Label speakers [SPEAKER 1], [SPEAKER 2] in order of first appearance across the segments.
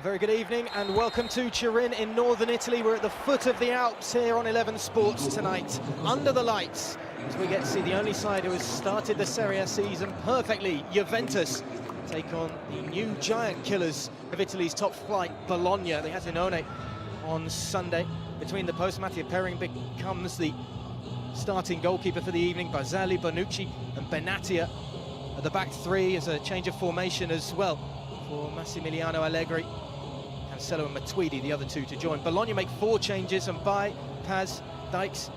[SPEAKER 1] A very good evening and welcome to Turin in northern Italy. We're at the foot of the Alps here on 11 Sports tonight, under the lights, as we get to see the only side who has started the Serie A season perfectly. Juventus take on the new giant killers of Italy's top flight, Bologna. They had Zinone on Sunday. Between the posts, Mattia Perin becomes the starting goalkeeper for the evening. Baselli, Bonucci and Benatia at the back three as a change of formation as well for Massimiliano Allegri. Cancelo and Matuidi, the other two to join. Bologna make 4 changes, and Bai, Paz, Dykes,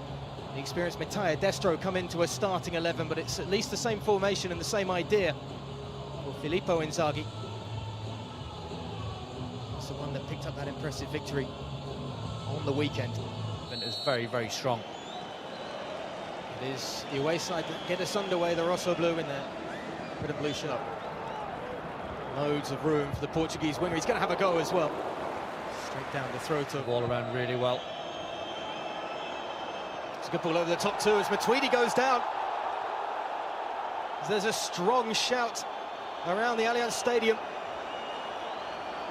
[SPEAKER 1] the experienced Mattia Destro come into a starting 11, but it's at least the same formation and the same idea for Filippo Inzaghi. It's the one that picked up that impressive victory on the weekend.
[SPEAKER 2] And it was very, very strong.
[SPEAKER 1] It is the away side that get us underway, the Rosso Blue in there. Red and blue shirt. Loads of room for the Portuguese winger. He's going to have a go as well. Straight down the throat of...
[SPEAKER 2] Ball around really well.
[SPEAKER 1] It's a good ball over the top too as Matuidi goes down. There's a strong shout around the Allianz Stadium.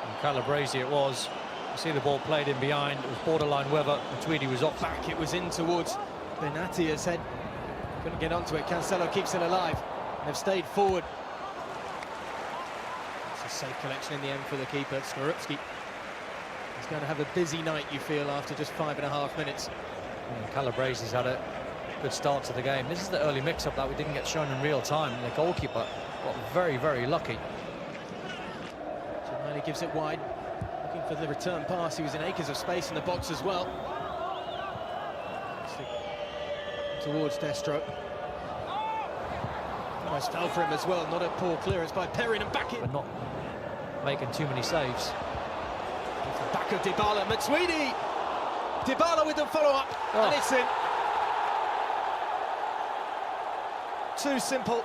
[SPEAKER 2] And Calabrese it was. You see the ball played in behind. It was borderline whether Matuidi was off.
[SPEAKER 1] Back it was in towards Benatia's head. Couldn't get onto it. Cancelo keeps it alive. They've stayed forward. It's a safe collection in the end for the keeper, Skorupski. He's going to have a busy night, you feel, after just 5.5 minutes.
[SPEAKER 2] Calabrese's had a good start to the game. This is the early mix-up that we didn't get shown in real time. The goalkeeper got very, very lucky.
[SPEAKER 1] Giovanni gives it wide, looking for the return pass. He was in acres of space in the box as well. Towards Destro. Almost fell for him as well. Not a poor clearance by Perin, and back in.
[SPEAKER 2] But not making too many saves.
[SPEAKER 1] Back of Dybala, Matuidi. Dybala with the follow-up, and it's in. Too simple,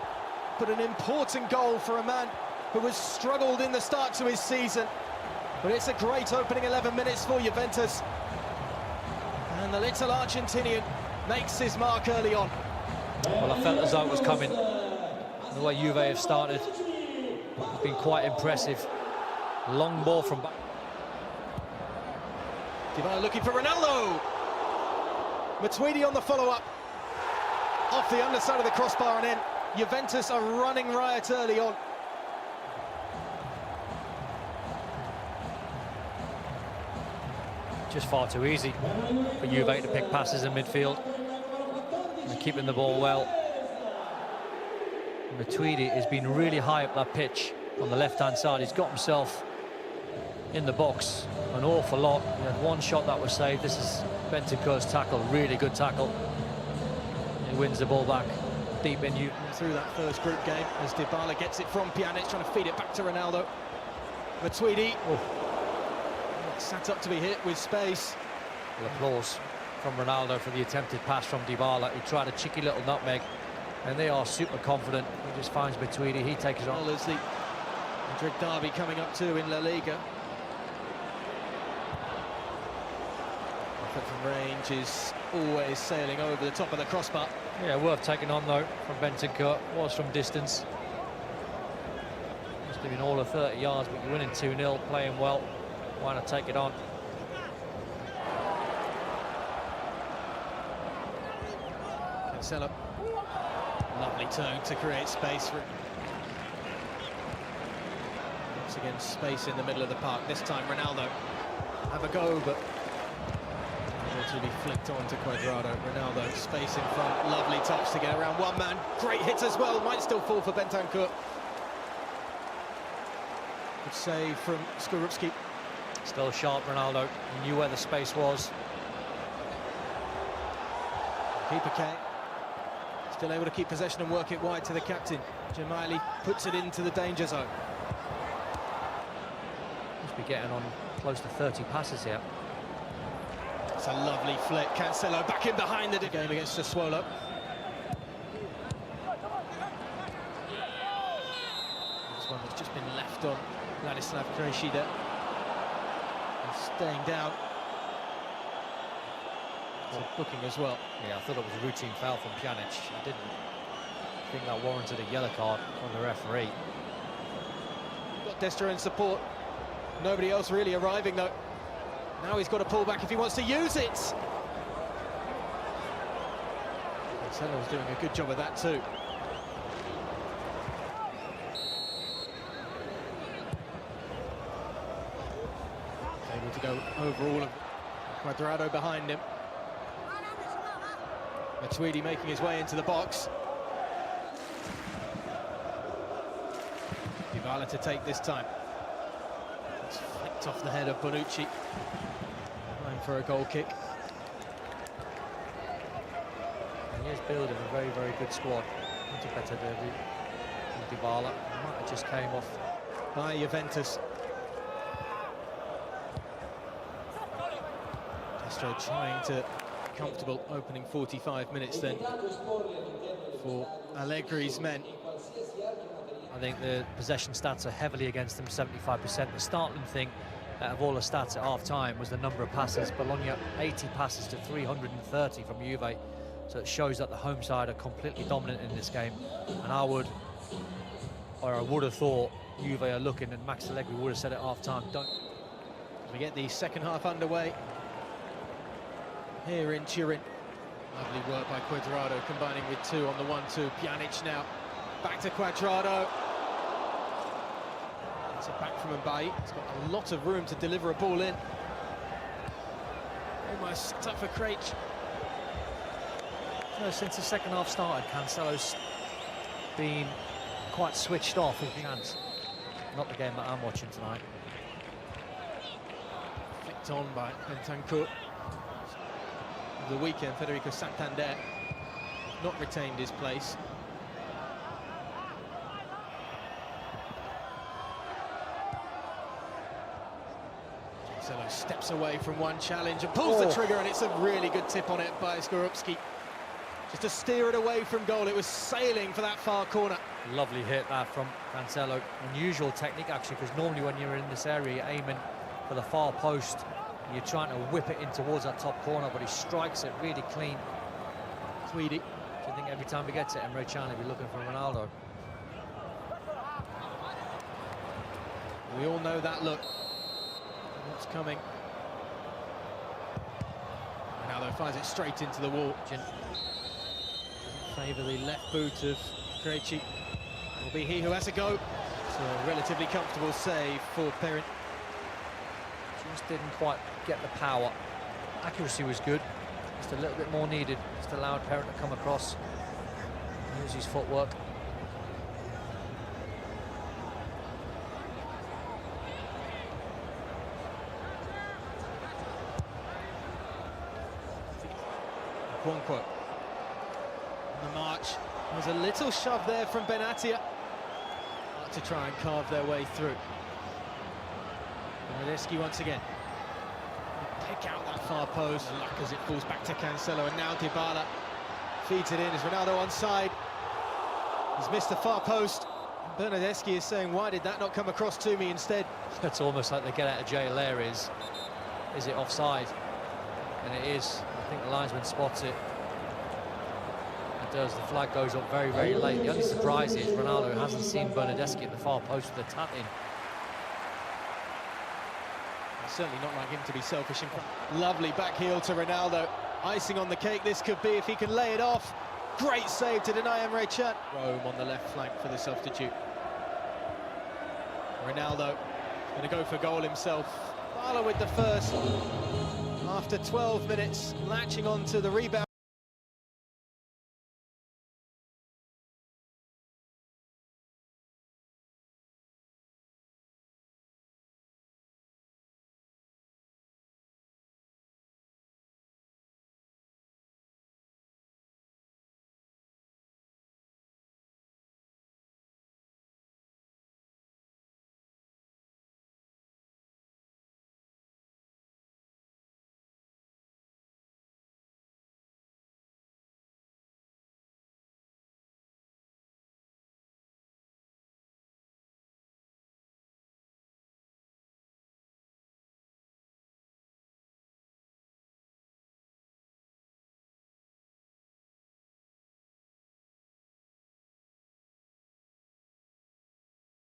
[SPEAKER 1] but an important goal for a man who has struggled in the start to his season. But it's a great opening 11 minutes for Juventus. And the little Argentinian makes his mark early on.
[SPEAKER 2] Well, I felt as though it was coming. The way Juve have started, it's been quite impressive. Long ball from back.
[SPEAKER 1] Dybala looking for Ronaldo. Matuidi on the follow-up. Off the underside of the crossbar and in. Juventus are running riot early on.
[SPEAKER 2] Just far too easy for Juve to pick passes in midfield. And keeping the ball well. Matuidi has been really high up that pitch on the left-hand side. He's got himself in the box an awful lot. He had one shot that was saved. This is Bentancur's tackle, really good tackle. He wins the ball back deep in you.
[SPEAKER 1] Through that first group game as Dybala gets it from Pjanic, trying to feed it back to Ronaldo. Matuidi sat up to be hit with space.
[SPEAKER 2] Well, applause from Ronaldo for the attempted pass from Dybala. He tried a cheeky little nutmeg, and they are super confident. He just finds Matuidi, he takes it on.
[SPEAKER 1] Well, as the Madrid derby coming up too in La Liga. Effort from range is always sailing over the top of the crossbar.
[SPEAKER 2] Yeah, worth taking on though from Bentancur. Was from distance. Must have been all of 30 yards, but you're winning 2-0, playing well. Why not take it on?
[SPEAKER 1] Cancelo. Lovely turn to create space for... Once again, space in the middle of the park. This time, Ronaldo have a go, but to be flicked on to Cuadrado. Ronaldo, space in front, lovely touch to get around one man. Great hit as well, might still fall for Bentancur. Good save from Skorupski.
[SPEAKER 2] Still sharp, Ronaldo. He knew where the space was.
[SPEAKER 1] Keeper K. Still able to keep possession and work it wide to the captain. Gemayli puts it into the danger zone.
[SPEAKER 2] Must be getting on close to 30 passes here.
[SPEAKER 1] It's a lovely flick. Cancelo back in behind the game against Sassuolo. This one that's just been left on Ladislav Krejcida. And staying down. It's a booking as well.
[SPEAKER 2] Yeah, I thought it was a routine foul from Pjanic. I didn't think that warranted a yellow card from the referee.
[SPEAKER 1] Got Destro in support. Nobody else really arriving though. Now he's got to pull back if he wants to use it. Cancelo's doing a good job of that too. Able to go over all of Cuadrado behind him. Matuidi making his way into the box. Dybala to take this time. It's flicked off the head of Bonucci. Going for a goal kick.
[SPEAKER 2] He is building a very, very good squad. Much better than Dybala. Might have just came off
[SPEAKER 1] by Juventus. Castro trying to be comfortable opening 45 minutes then for Allegri's men.
[SPEAKER 2] I think the possession stats are heavily against them, 75%. The startling thing out of all the stats at half-time was the number of passes. Bologna 80 passes to 330 from Juve. So it shows that the home side are completely dominant in this game. And I would have thought Juve are looking, and Max Allegri would have said at half-time, don't.
[SPEAKER 1] We get the second half underway here in Turin. Lovely work by Cuadrado, combining with two on the 1-2. Pjanic now, back to Cuadrado. It's it back from Mbaye. He's got a lot of room to deliver a ball in. Almost tough for Craich.
[SPEAKER 2] No, since the second half started, Cancelo's been quite switched off with chance. Not the game that I'm watching tonight.
[SPEAKER 1] Flicked on by Bentancur. The weekend, Federico Santander not retained his place. Cancelo steps away from one challenge and pulls the trigger, and it's a really good tip on it by Skorupski. Just to steer it away from goal. It was sailing for that far corner.
[SPEAKER 2] Lovely hit that from Cancelo. Unusual technique actually, because normally when you're in this area you're aiming for the far post. You're trying to whip it in towards that top corner, but he strikes it really clean.
[SPEAKER 1] Tweedy.
[SPEAKER 2] I think every time he gets it, Emre Can will be looking for Ronaldo.
[SPEAKER 1] We all know that look. What's coming? Ronaldo fires it straight into the wall. Favour the left boot of Krejci. Will be he who has a go. So a relatively comfortable save for Perrin.
[SPEAKER 2] Just didn't quite get the power. Accuracy was good, just a little bit more needed. Just allowed Perrin to come across, use his footwork.
[SPEAKER 1] Quonquo on the march. There's a little shove there from Benatia to try and carve their way through. Bernardeschi once again. Pick out that far post. Luck as it falls back to Cancelo, and now Dybala feeds it in. Is Ronaldo onside? He's missed the far post. Bernardeschi is saying, why did that not come across to me instead?
[SPEAKER 2] It's almost like they get out of jail there. Is it offside? And it is. I think the linesman spots it. It does. The flag goes up very, very late. The only surprise is Ronaldo hasn't seen Bernardeschi at the far post with the tap in.
[SPEAKER 1] Certainly not like him to be selfish in front. Lovely back heel to Ronaldo. Icing on the cake this could be if he can lay it off. Great save to deny Emre Can. Rome on the left flank for the substitute. Ronaldo going to go for goal himself. Dybala with the first. After 12 minutes, latching on to the rebound.